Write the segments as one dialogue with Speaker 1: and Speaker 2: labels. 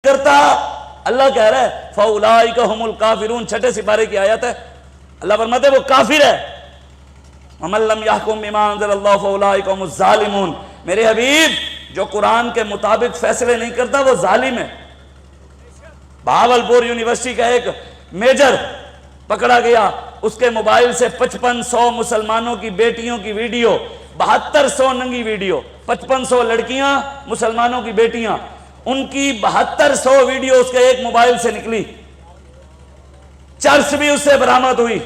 Speaker 1: کرتا. اللہ کہہ رہا ہے فَأُولَٰئِكَ هُمُ الْكَافِرُونَ, 6 سپارے کی آیت ہے. اللہ فرماتے ہیں وہ کافر ہے. وَمَن لَّمْ يَحْكُم بِمَا أَنزَلَ اللَّهُ فَأُولَٰئِكَ هُمُ الظَّالِمُونَ. میرے حبیب جو قرآن کے مطابق فیصلے نہیں کرتا وہ ظالم ہے. بہاولپور یونیورسٹی کا ایک میجر پکڑا گیا, اس کے موبائل سے 5500 مسلمانوں کی بیٹیوں کی ویڈیو, 7200 ننگی ویڈیو, 5500 لڑکیاں مسلمانوں کی بیٹیاں, ان کی 7200 ویڈیو اس کے ایک موبائل سے نکلی. چرس بھی اس سے برآمد ہوئی,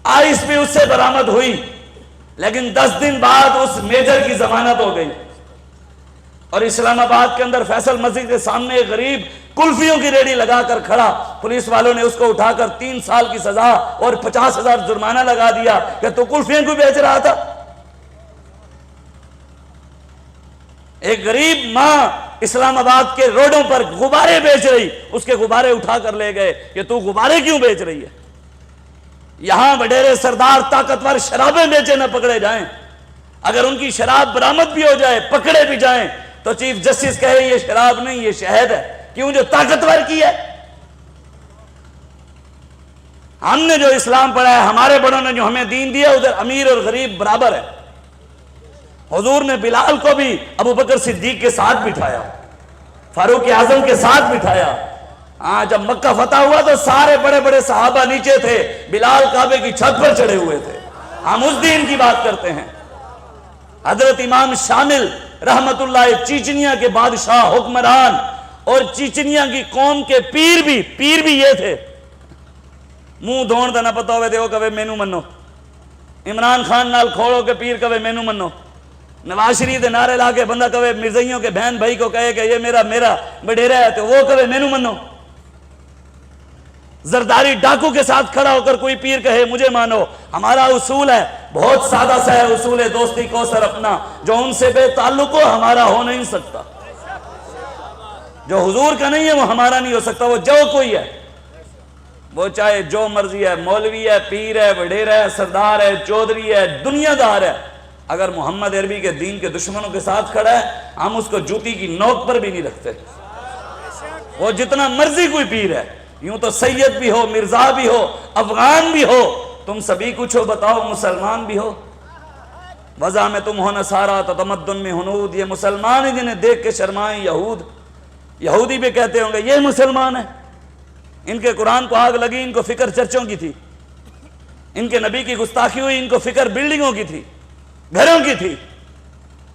Speaker 1: آئس بھی اس سے برآمد ہوئی, لیکن 10 دن بعد اس میجر کی ضمانت ہو گئی. اور اسلام آباد کے اندر فیصل مسجد کے سامنے ایک غریب کلفیوں کی ریڑھی لگا کر کھڑا, پولیس والوں نے اس کو اٹھا کر 3 سال کی سزا اور 50,000 جرمانہ لگا دیا کہ تو کلفیوں کو بیچ رہا تھا. ایک غریب ماں اسلام آباد کے روڈوں پر غبارے بیچ رہی, اس کے غبارے اٹھا کر لے گئے کہ تو غبارے کیوں بیچ رہی ہے. یہاں وڈیرے سردار طاقتور شرابیں بیچے نہ پکڑے جائیں, اگر ان کی شراب برآمد بھی ہو جائے, پکڑے بھی جائیں, تو چیف جسٹس کہے یہ شراب نہیں یہ شہد ہے. کیوں؟ جو طاقتور کی ہے. ہم نے جو اسلام پڑھا ہے, ہمارے بڑوں نے جو ہمیں دین دیا, ادھر امیر اور غریب برابر ہے. حضور نے بلال کو بھی ابو بکر صدیق کے ساتھ بٹھایا, فاروق اعظم کے ساتھ بٹھایا. جب مکہ فتح ہوا تو سارے بڑے بڑے صحابہ نیچے تھے, بلال کعبے کی چھت پر چڑھے ہوئے تھے. ہم اس دین کی بات کرتے ہیں. حضرت امام شامل رحمت اللہ چیچنیا کے بادشاہ حکمران, اور چیچنیا کی قوم کے پیر بھی یہ تھے. منہ دھون دا نہ پتا ہوئے تھے, وہ کہے مینو منو. عمران خان نال کھوڑو کے پیر کہے مینو منو. نواز شریف دے نعرے لا کے بندہ کہے مرزائیوں کے بہن بھائی کو کہے کہ یہ میرا بڈیرا ہے, تو وہ کہے مینو منو. زرداری ڈاکو کے ساتھ کھڑا ہو کر کوئی پیر کہے مجھے مانو. ہمارا اصول ہے, بہت سادہ سا ہے اصول دوستی کو سر اپنا, جو ان سے بے تعلق ہو ہمارا ہو نہیں سکتا. جو حضور کا نہیں ہے وہ ہمارا نہیں ہو سکتا. وہ جو کوئی ہے, وہ چاہے جو مرضی ہے, مولوی ہے, پیر ہے, وڈیرا ہے, سردار ہے, چودھری ہے, دنیا دار ہے, اگر محمد عربی کے دین کے دشمنوں کے ساتھ کھڑا ہے, ہم اس کو جوتی کی نوک پر بھی نہیں رکھتے. وہ جتنا مرضی کوئی پیر ہے, یوں تو سید بھی ہو, مرزا بھی ہو, افغان بھی ہو, تم سبھی کچھ ہو, بتاؤ مسلمان بھی ہو. وضع میں تم ہو نصارا تو تمدن میں ہنود. یہ مسلمان ہی جنہیں دیکھ کے شرمائیں یہود. یہودی بھی کہتے ہوں گے یہ مسلمان ہے. ان کے قرآن کو آگ لگی, ان کو فکر چرچوں کی تھی. ان کے نبی کی گستاخی ہوئی, ان کو فکر بلڈنگوں کی تھی, گھروں کی تھی.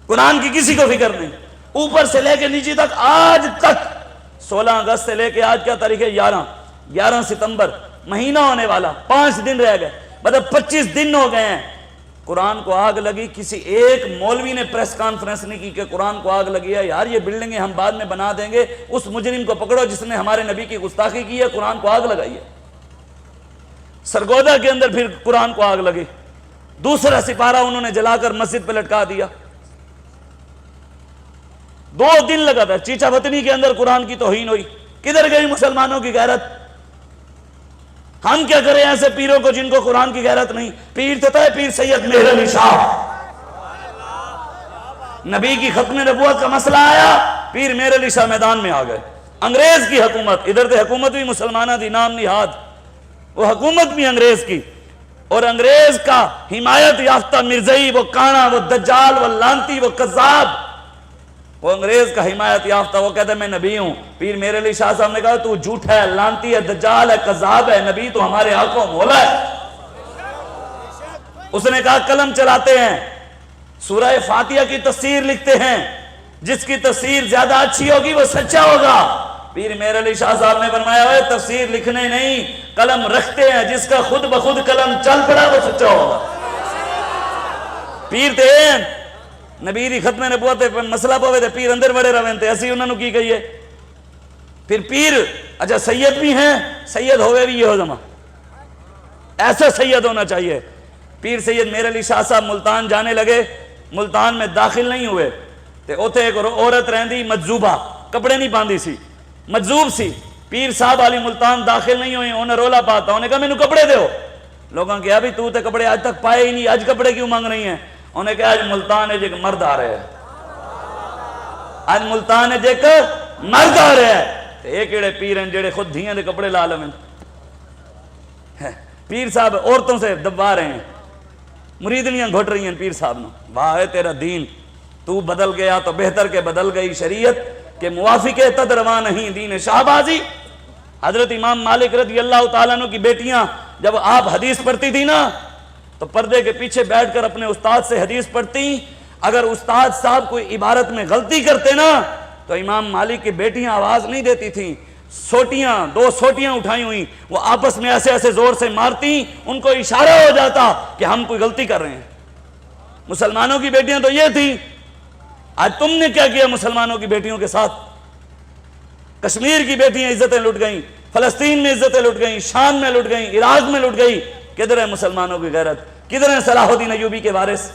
Speaker 1: قرآن کی کسی کو فکر نہیں. اوپر سے لے کے نیچے تک, آج تک 16 اگست سے لے کے آج کیا تاریخ ہے, 11 ستمبر, مہینہ ہونے والا, 5 دن رہ گئے, مطلب 25 دن ہو گئے ہیں. قرآن کو آگ لگی, کسی ایک مولوی نے پریس کانفرنس نہیں کی کہ قرآن کو آگ لگی ہے, یار یہ بلڈنگیں ہم بعد میں بنا دیں گے, اس مجرم کو پکڑو جس نے ہمارے نبی کی گستاخی کی ہے, قرآن کو آگ لگائی ہے. سرگودا کے اندر پھر قرآن کو آگ لگی, دوسرا سپارہ انہوں نے جلا کر مسجد پہ لٹکا دیا. 2 دن لگا تھا. چیچا وطنی کے اندر قرآن کی توہین ہوئی. کدھر گئی مسلمانوں کی غیرت؟ ہم کیا کریں ایسے پیروں کو جن کو قرآن کی غیرت نہیں. پیر تو ہے پیر سید مہر علی شاہ, نبی کی ختم نبوت کا مسئلہ آیا, پیر مہر علی شاہ میدان میں آ گئے. انگریز کی حکومت, ادھر تو حکومت بھی مسلمانہ دی, نام نہاد, وہ حکومت بھی انگریز کی, اور انگریز کا حمایت یافتہ مرزائی, وہ کانا, وہ دجال, وہ لانتی, وہ قذاب, وہ انگریز کا حمایت یافتہ, وہ کہتا ہے میں نبی ہوں. پیر مہر علی شاہ صاحب نے کہا تو جھوٹا ہے, لانتی ہے, دجال ہے, قذاب ہے, نبی تو ہمارے آنکھوں مولا ہے. اس نے کہا قلم چلاتے ہیں, سورہ فاتحہ کی تفسیر لکھتے ہیں, جس کی تفسیر زیادہ اچھی ہوگی وہ سچا ہوگا. پیر مہر علی شاہ صاحب نے فرمایا ہے تفسیر لکھنے نہیں, قلم رکھتے ہیں, جس کا خود بخود قلم چل پڑا وہ سچا ہوگا. پیر تھے نبی دی ختم نبوت مسئلہ پوے تھے, پیر اندر بڑے روین تھے, اسی انہوں نے کی گئی ہے. پھر پیر اچھا سید بھی ہیں, سید ہوئے بھی یہ ہو زمان, ایسا سید ہونا چاہیے. پیر سید مہر علی شاہ صاحب ملتان جانے لگے, ملتان میں داخل نہیں ہوئے تے اوتھے ایک عورت رہندی مجذوبہ, کپڑے نہیں باندھی سی, مجذوب سی. پیر صاحب علی ملتان داخل نہیں ہوئے, انہیں رولا پاتا, انہیں کہا میں نے کپڑے دے ہو. لوگوں نے کہا بھی تو تے کپڑے آج تک پائے ہی نہیں, آج کپڑے کیوں مانگ رہی ہیں؟ انہیں کہا آج ملتان ہے جو مرد آ رہے ہیں, آج ملتان ہے جو مرد آ رہے ہیں. ایک ایڑے پیر ہیں جڑے خود دھیاں دے کپڑے لا لویں. پیر صاحب عورتوں سے دبا رہے ہیں, مریدنیاں گھٹ رہی ہیں پیر صاحب نو. واہ ہے تیرا دین, تو بدل گیا تو بہتر کے بدل گئی شریعت کے موافق تدروا نہیں دین شہبازی. حضرت امام مالک رضی اللہ تعالیٰ عنہ کی بیٹیاں جب آپ حدیث پڑھتی تھی نا تو پردے کے پیچھے بیٹھ کر اپنے استاد سے حدیث پڑھتی. اگر استاد صاحب کوئی عبارت میں غلطی کرتے نا تو امام مالک کی بیٹیاں آواز نہیں دیتی تھیں, سوٹیاں, 2 سوٹیاں اٹھائی ہوئی, وہ آپس میں ایسے ایسے زور سے مارتی, ان کو اشارہ ہو جاتا کہ ہم کوئی غلطی کر رہے ہیں. مسلمانوں کی بیٹیاں تو یہ تھی. آج تم نے کیا کیا مسلمانوں کی بیٹیوں کے ساتھ؟ کشمیر کی بیٹیاں عزتیں لٹ گئیں, فلسطین میں عزتیں لٹ گئیں, شام میں لٹ گئیں, عراق میں لٹ گئی. کدھر ہے مسلمانوں کی غیرت؟ کدھر ہے صلاح الدین ایوبی کے وارث؟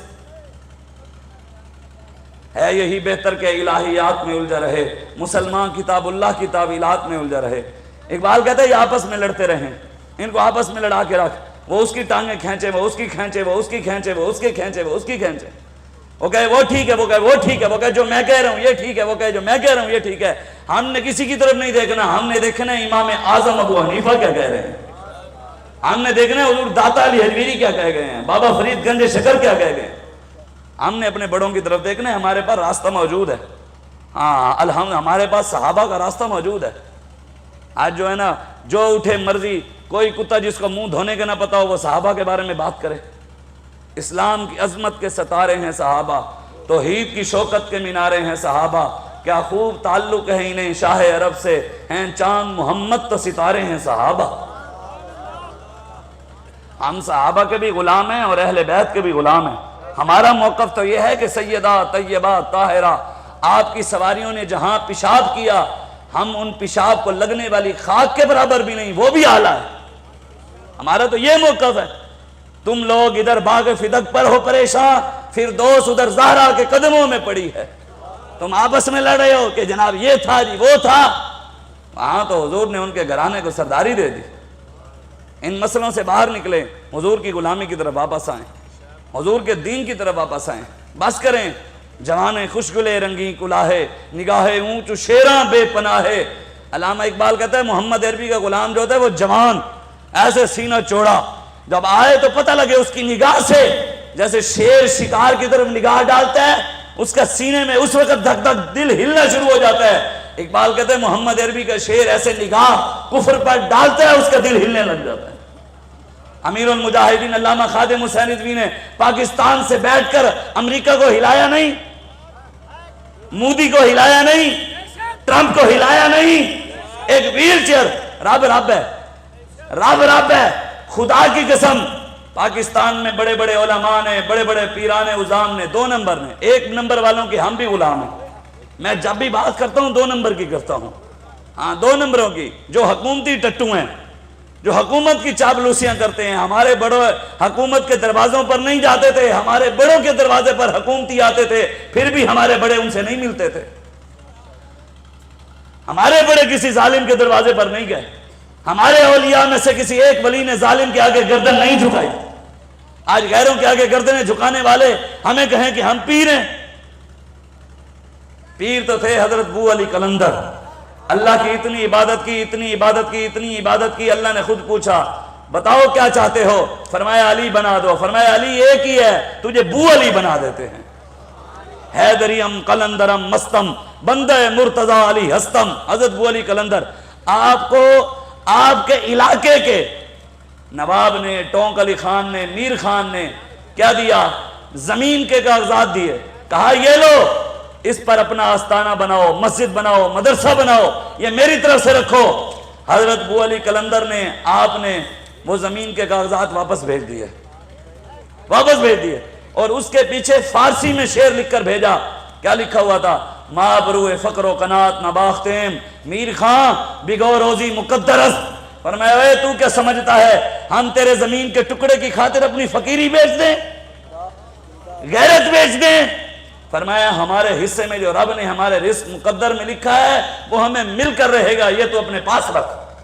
Speaker 1: ہے یہی بہتر کہ الہیات میں الجھا رہے, مسلمان کتاب اللہ کی تعویلات میں الجھا رہے. اقبال کہتا ہے یہ آپس میں لڑتے رہیں, ان کو آپس میں لڑا کے رکھ. وہ اس کی ٹانگیں کھینچے, وہ اس کی کھینچے, وہ اس کی کھینچے, وہ اس کی کھینچے, وہ اس کی کھینچے. وہ کہے وہ ٹھیک ہے, وہ کہے وہ ٹھیک ہے, وہ کہے جو میں کہہ رہا ہوں یہ ٹھیک ہے, وہ کہے جو میں کہہ رہا ہوں یہ ٹھیک ہے. ہم نے کسی کی طرف نہیں دیکھنا, ہم نے دیکھنا امام اعظم ابو حنیفہ کیا کہہ رہے ہیں. ہم نے دیکھنا حضور داتا علی حجویری کیا کہہ گئے ہیں, بابا فرید گنج شکر کیا کہہ گئے. ہم نے اپنے بڑوں کی طرف دیکھنا ہے. ہمارے پاس راستہ موجود ہے. ہاں الحمد, ہمارے پاس صحابہ کا راستہ موجود ہے. آج جو ہے نا جو اٹھے مرضی, کوئی کتا جس کو منہ دھونے کا نہ پتا ہو وہ صحابہ کے بارے میں بات کرے. اسلام کی عظمت کے ستارے ہیں صحابہ, توحید کی شوکت کے مینارے ہیں صحابہ. کیا خوب تعلق ہے انہیں شاہ عرب سے, ہیں چاند محمد تو ستارے ہیں صحابہ. ہم صحابہ کے بھی غلام ہیں اور اہل بیت کے بھی غلام ہیں. ہمارا موقف تو یہ ہے کہ سیدہ طیبہ طاہرہ آپ کی سواریوں نے جہاں پیشاب کیا, ہم ان پیشاب کو لگنے والی خاک کے برابر بھی نہیں, وہ بھی اعلیٰ ہے. ہمارا تو یہ موقف ہے. تم لوگ ادھر باغ فدق پر ہو پریشان, پھر دوست ادھر زہرا کے قدموں میں پڑی ہے. تم آپس میں لڑ رہے ہو کہ جناب یہ تھا جی وہ تھا. وہاں تو حضور نے ان کے گھرانے کو سرداری دے دی. ان مسئلوں سے باہر نکلیں, حضور کی غلامی کی طرف واپس آئیں, حضور کے دین کی طرف واپس آئیں. بس کریں. جوانے خوشگلے رنگی کلاہے, نگاہے اونچ شیراں بے پناہے. علامہ اقبال کہتا ہے محمد عربی کا غلام جو ہوتا ہے وہ جوان ایسے سینہ چوڑا, جب آئے تو پتہ لگے اس کی نگاہ سے جیسے شیر شکار کی طرف نگاہ ڈالتا ہے, اس کا سینے میں اس وقت دھک دھک دل ہلنا شروع ہو جاتا ہے. اقبال کہتے ہیں محمد عربی کا شیر ایسے نگاہ کفر پر ڈالتا ہے, اس کا دل ہلنے لگ جاتا ہے. امیر المجاہدین علامہ خادم حسین رضوی نے پاکستان سے بیٹھ کر امریکہ کو ہلایا نہیں, مودی کو ہلایا نہیں, ٹرمپ کو ہلایا نہیں. ایک ویل چیئر, رب رب ہے, رب رب ہے. خدا کی قسم پاکستان میں بڑے بڑے علماء نے, بڑے بڑے پیران عظام نے, 2 نمبر نے, 1 نمبر والوں کے ہم بھی غلام ہیں. میں جب بھی بات کرتا ہوں 2 نمبر کی کرتا ہوں. ہاں 2 نمبروں کی, جو حکومتی ٹٹو ہیں, جو حکومت کی چاپلوسیاں کرتے ہیں. ہمارے بڑوں حکومت کے دروازوں پر نہیں جاتے تھے, ہمارے بڑوں کے دروازے پر حکومتی آتے تھے, پھر بھی ہمارے بڑے ان سے نہیں ملتے تھے. ہمارے بڑے کسی ظالم کے دروازے پر نہیں گئے. ہمارے اولیاء میں سے کسی ایک ولی نے ظالم کے آگے گردن نہیں جھکائی. آج غیروں کے آگے گردنیں جھکانے والے ہمیں کہیں کہ ہم پیر ہیں. پیر تو تھے حضرت بو علی قلندر. اللہ کی اتنی عبادت کی, اتنی عبادت کی, اتنی عبادت کی, اللہ نے خود پوچھا بتاؤ کیا چاہتے ہو؟ فرمایا علی بنا دو. فرمایا علی ایک ہی ہے, تجھے بو علی بنا دیتے ہیں. حیدریم قلندرم مستم بندہ مرتضی علی ہستم. حضرت بو علی قلندر آپ کو آپ کے علاقے کے نواب نے, ٹونک علی خان نے, میر خان نے کیا دیا؟ زمین کے کاغذات دیے. کہا یہ لو, اس پر اپنا آستانہ بناؤ, مسجد بناؤ, مدرسہ بناؤ, یہ میری طرف سے رکھو. حضرت بو علی قلندر نے, آپ نے وہ زمین کے کاغذات واپس بھیج دیے, واپس بھیج دیے. اور اس کے پیچھے فارسی میں شعر لکھ کر بھیجا. کیا لکھا ہوا تھا؟ ما بروئے فقر و قنات نباختیم میر خان بگو روزی مقدرست. فرمایا اے تو کیا سمجھتا ہے ہم تیرے زمین کے ٹکڑے کی خاطر اپنی فقیری بیچ دیں, غیرت بیچ دیں؟ فرمایا ہمارے حصے میں جو رب نے ہمارے رزق مقدر میں لکھا ہے وہ ہمیں مل کر رہے گا, یہ تو اپنے پاس رکھ.